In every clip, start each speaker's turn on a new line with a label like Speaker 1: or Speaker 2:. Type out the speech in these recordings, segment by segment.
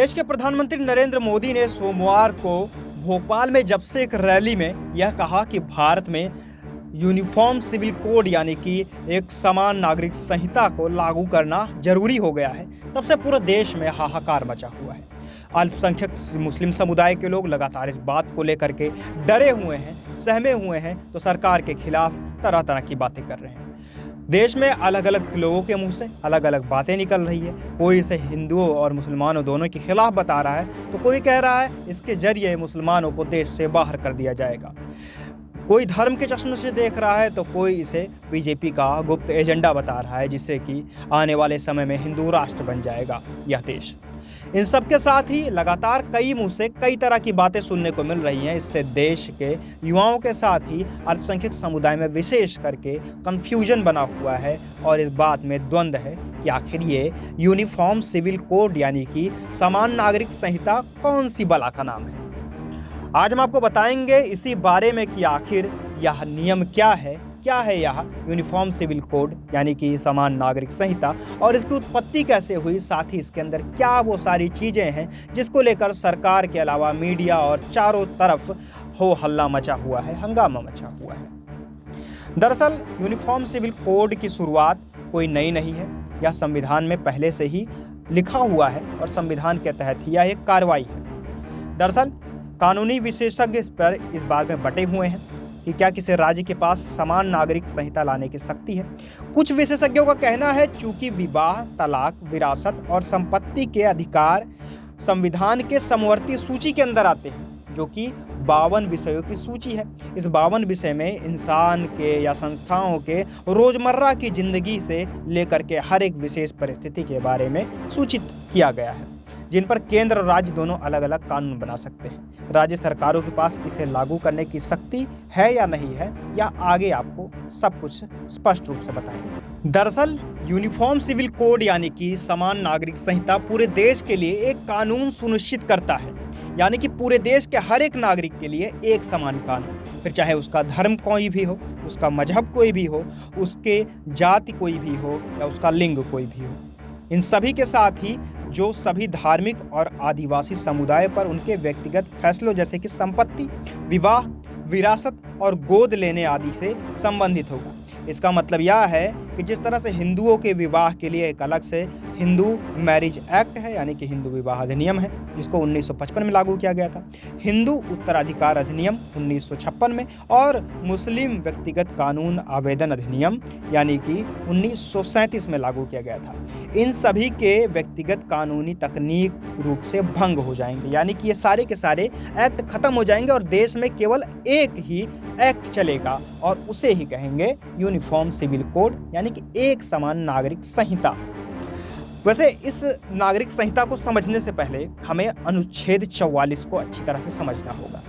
Speaker 1: देश के प्रधानमंत्री नरेंद्र मोदी ने सोमवार को भोपाल में जब से एक रैली में यह कहा कि भारत में यूनिफॉर्म सिविल कोड यानी कि एक समान नागरिक संहिता को लागू करना जरूरी हो गया है, तब से पूरे देश में हाहाकार मचा हुआ है। अल्पसंख्यक मुस्लिम समुदाय के लोग लगातार इस बात को लेकर के डरे हुए हैं, सहमे हुए हैं, तो सरकार के खिलाफ तरह तरह की बातें कर रहे हैं। देश में अलग अलग लोगों के मुंह से अलग अलग बातें निकल रही है। कोई इसे हिंदुओं और मुसलमानों दोनों के खिलाफ बता रहा है, तो कोई कह रहा है इसके जरिए मुसलमानों को देश से बाहर कर दिया जाएगा। कोई धर्म के चश्मे से देख रहा है, तो कोई इसे बीजेपी का गुप्त एजेंडा बता रहा है, जिससे कि आने वाले समय में हिंदू राष्ट्र बन जाएगा यह देश। इन सब के साथ ही लगातार कई मुंह से कई तरह की बातें सुनने को मिल रही हैं। इससे देश के युवाओं के साथ ही अल्पसंख्यक समुदाय में विशेष करके कंफ्यूजन बना हुआ है और इस बात में द्वंद्व है कि आखिर ये यूनिफॉर्म सिविल कोड यानी कि समान नागरिक संहिता कौन सी बला का नाम है। आज हम आपको बताएंगे इसी बारे में कि आखिर यह नियम क्या है यह यूनिफॉर्म सिविल कोड यानी कि समान नागरिक संहिता और इसकी उत्पत्ति कैसे हुई, साथ ही इसके अंदर क्या वो सारी चीज़ें हैं जिसको लेकर सरकार के अलावा मीडिया और चारों तरफ हो हल्ला मचा हुआ है, हंगामा मचा हुआ है। दरअसल यूनिफॉर्म सिविल कोड की शुरुआत कोई नई नहीं है, यह संविधान में पहले से ही लिखा हुआ है और संविधान के तहत ही यह एक कार्रवाई है। दरअसल कानूनी विशेषज्ञ इस पर इस बात में बटे हुए हैं कि क्या किसी राज्य के पास समान नागरिक संहिता लाने की शक्ति है। कुछ विशेषज्ञों का कहना है चूंकि विवाह, तलाक, विरासत और संपत्ति के अधिकार संविधान के समवर्ती सूची के अंदर आते हैं, जो कि 52 विषयों की सूची है। इस 52 विषय में इंसान के या संस्थाओं के रोजमर्रा की जिंदगी से लेकर के हर एक विशेष परिस्थिति के बारे में सूचित किया गया है, जिन पर केंद्र और राज्य दोनों अलग अलग कानून बना सकते हैं। राज्य सरकारों के पास इसे लागू करने की शक्ति है या नहीं है, या आगे आपको सब कुछ स्पष्ट रूप से बताएंगे। दरअसल यूनिफॉर्म सिविल कोड यानी कि समान नागरिक संहिता पूरे देश के लिए एक कानून सुनिश्चित करता है, यानी कि पूरे देश के हर एक नागरिक के लिए एक समान कानून, फिर चाहे उसका धर्म कोई भी हो, उसका मजहब कोई भी हो, उसके जाति कोई भी हो या उसका लिंग कोई भी हो। इन सभी के साथ ही जो सभी धार्मिक और आदिवासी समुदाय पर उनके व्यक्तिगत फैसलों जैसे कि संपत्ति, विवाह, विरासत और गोद लेने आदि से संबंधित होगा। इसका मतलब यह है कि जिस तरह से हिंदुओं के विवाह के लिए एक अलग से हिंदू मैरिज एक्ट है यानी कि हिंदू विवाह अधिनियम है, जिसको 1955 में लागू किया गया था, हिंदू उत्तराधिकार अधिनियम 1956 में और मुस्लिम व्यक्तिगत कानून आवेदन अधिनियम यानी कि 1937 में लागू किया गया था। इन सभी के व्यक्तिगत कानूनी तकनीक रूप से भंग हो जाएंगे, यानी कि ये सारे के सारे एक्ट खत्म हो जाएंगे और देश में केवल एक ही एक्ट चलेगा और उसे ही कहेंगे यूनिफॉर्म सिविल कोड यानी कि एक समान नागरिक संहिता। वैसे इस नागरिक संहिता को समझने से पहले हमें अनुच्छेद 44 को अच्छी तरह से समझना होगा।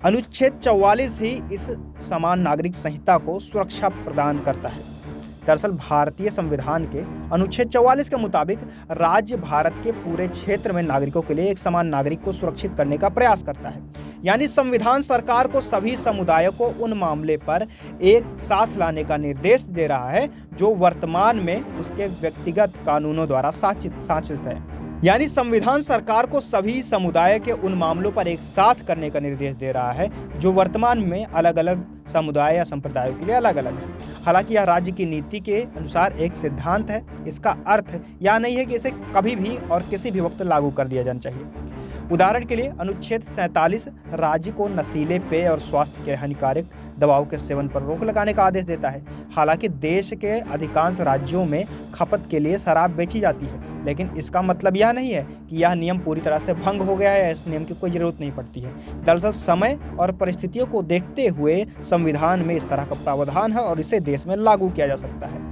Speaker 1: अनुच्छेद 44 ही इस समान नागरिक संहिता को सुरक्षा प्रदान करता है। दरअसल भारतीय संविधान के अनुच्छेद 44 के मुताबिक राज्य भारत के पूरे क्षेत्र में नागरिकों के लिए एक समान नागरिक को सुरक्षित करने का प्रयास करता है, यानी संविधान सरकार को सभी समुदायों को उन मामले पर एक साथ लाने का निर्देश दे रहा है जो वर्तमान में उसके व्यक्तिगत कानूनों द्वारा शासित है। यानी संविधान सरकार को सभी समुदाय के उन मामलों पर एक साथ करने का निर्देश दे रहा है जो वर्तमान में अलग अलग समुदाय या संप्रदायों के लिए अलग अलग है। हालांकि यह राज्य की नीति के अनुसार एक सिद्धांत है, इसका अर्थ यह नहीं है कि इसे कभी भी और किसी भी वक्त लागू कर दिया जाना चाहिए। उदाहरण के लिए अनुच्छेद 47 राज्य को नशीले पेय और स्वास्थ्य के हानिकारक दवाओं के सेवन पर रोक लगाने का आदेश देता है। हालांकि देश के अधिकांश राज्यों में खपत के लिए शराब बेची जाती है, लेकिन इसका मतलब यह नहीं है कि यह नियम पूरी तरह से भंग हो गया है, इस नियम की कोई ज़रूरत नहीं पड़ती है। दरअसल समय और परिस्थितियों को देखते हुए संविधान में इस तरह का प्रावधान है और इसे देश में लागू किया जा सकता है।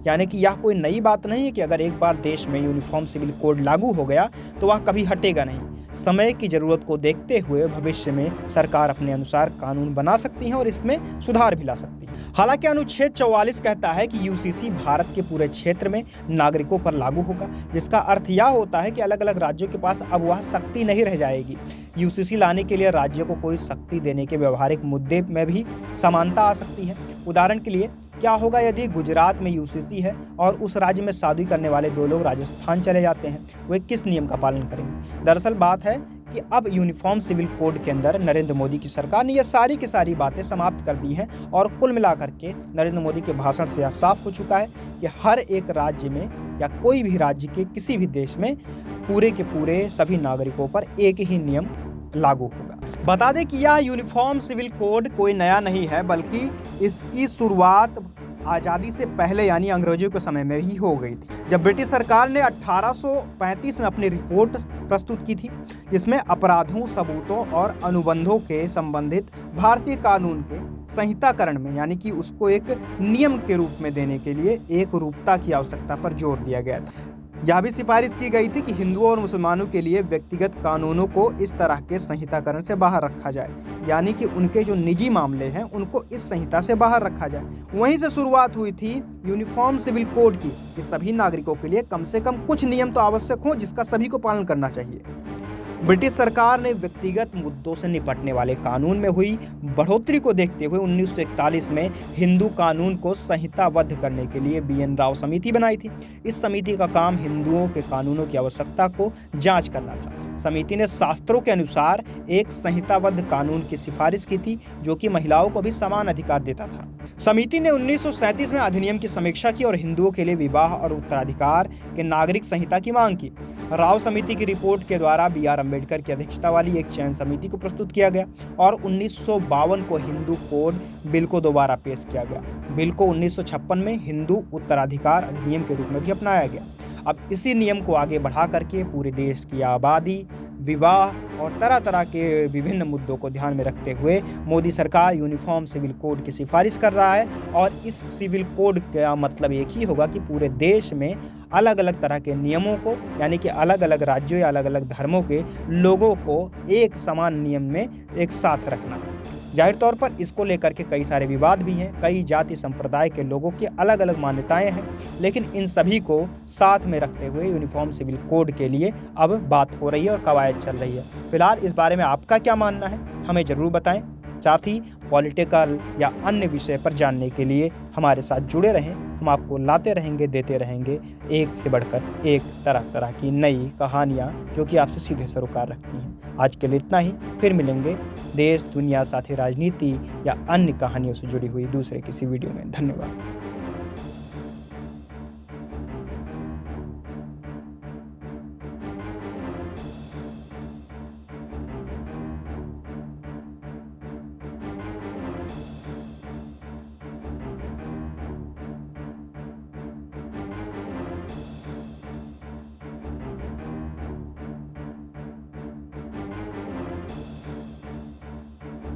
Speaker 1: यानी कि यह कोई नई बात नहीं है कि अगर एक बार देश में यूनिफॉर्म सिविल कोड लागू हो गया तो वह कभी हटेगा नहीं। समय की जरूरत को देखते हुए भविष्य में सरकार अपने अनुसार कानून बना सकती है और इसमें सुधार भी ला सकती है। हालांकि अनुच्छेद 44 कहता है कि यूसीसी भारत के पूरे क्षेत्र में नागरिकों पर लागू होगा, जिसका अर्थ यह होता है कि अलग अलग राज्यों के पास अब वह शक्ति नहीं रह जाएगी। यूसीसी लाने के लिए राज्यों को कोई शक्ति देने के व्यवहारिक मुद्दे में भी समानता आ सकती है। उदाहरण के लिए क्या होगा यदि गुजरात में यूसीसी है और उस राज्य में शादी करने वाले 2 लोग राजस्थान चले जाते हैं, वे किस नियम का पालन करेंगे? दरअसल बात है कि अब यूनिफॉर्म सिविल कोड के अंदर नरेंद्र मोदी की सरकार ने ये सारी की सारी बातें समाप्त कर दी हैं और कुल मिलाकर के नरेंद्र मोदी के भाषण से यह साफ हो चुका है कि हर एक राज्य में या कोई भी राज्य के किसी भी देश में पूरे के पूरे सभी नागरिकों पर एक ही नियम लागू होगा। बता दें कि यह यूनिफॉर्म सिविल कोड कोई नया नहीं है, बल्कि इसकी शुरुआत आज़ादी से पहले यानी अंग्रेजों के समय में ही हो गई थी, जब ब्रिटिश सरकार ने 1835 में अपनी रिपोर्ट प्रस्तुत की थी, जिसमें अपराधों, सबूतों और अनुबंधों के संबंधित भारतीय कानून के संहिताकरण में यानी कि उसको एक नियम के रूप में देने के लिए एक रूपता की आवश्यकता पर जोर दिया गया था। यह भी सिफारिश की गई थी कि हिंदुओं और मुसलमानों के लिए व्यक्तिगत कानूनों को इस तरह के संहिताकरण से बाहर रखा जाए, यानी कि उनके जो निजी मामले हैं उनको इस संहिता से बाहर रखा जाए। वहीं से शुरुआत हुई थी यूनिफॉर्म सिविल कोड की, कि सभी नागरिकों के लिए कम से कम कुछ नियम तो आवश्यक हों जिसका सभी को पालन करना चाहिए। ब्रिटिश सरकार ने व्यक्तिगत मुद्दों से निपटने वाले कानून में हुई बढ़ोतरी को देखते हुए 1941 में हिंदू कानून को संहिताबद्ध करने के लिए BN राव समिति बनाई थी। इस समिति का काम हिंदुओं के कानूनों की आवश्यकता को जांच करना था। समिति ने शास्त्रों के अनुसार एक संहिताबद्ध कानून की सिफारिश की थी, जो कि महिलाओं को भी समान अधिकार देता था। समिति ने 1937 में अधिनियम की समीक्षा की और हिंदुओं के लिए विवाह और उत्तराधिकार के नागरिक संहिता की मांग की। राव समिति की रिपोर्ट के द्वारा BR अम्बेडकर की अध्यक्षता वाली एक चयन समिति को प्रस्तुत किया गया और 1952 को हिंदू कोड बिल को दोबारा पेश किया गया। बिल को 1956 में हिंदू उत्तराधिकार अधिनियम के रूप में भी अपनाया गया। अब इसी नियम को आगे बढ़ा करके पूरे देश की आबादी, विवाह और तरह तरह के विभिन्न मुद्दों को ध्यान में रखते हुए मोदी सरकार यूनिफॉर्म सिविल कोड की सिफारिश कर रहा है। और इस सिविल कोड का मतलब एक ही होगा कि पूरे देश में अलग अलग तरह के नियमों को यानी कि अलग अलग राज्यों या अलग अलग धर्मों के लोगों को एक समान नियम में एक साथ रखना। जाहिर तौर पर इसको लेकर के कई सारे विवाद भी हैं, कई जाति संप्रदाय के लोगों की अलग अलग मान्यताएं हैं, लेकिन इन सभी को साथ में रखते हुए यूनिफॉर्म सिविल कोड के लिए अब बात हो रही है और कवायद चल रही है। फिलहाल इस बारे में आपका क्या मानना है, हमें ज़रूर बताएं। साथ ही पॉलिटिकल या अन्य विषय पर जानने के लिए हमारे साथ जुड़े रहें। हम आपको लाते रहेंगे, देते रहेंगे एक से बढ़कर एक तरह तरह की नई कहानियाँ जो कि आपसे सीधे सरोकार रखती हैं। आज के लिए इतना ही, फिर मिलेंगे देश, दुनिया, साथ ही राजनीति या अन्य कहानियों से जुड़ी हुई दूसरे किसी वीडियो में। धन्यवाद।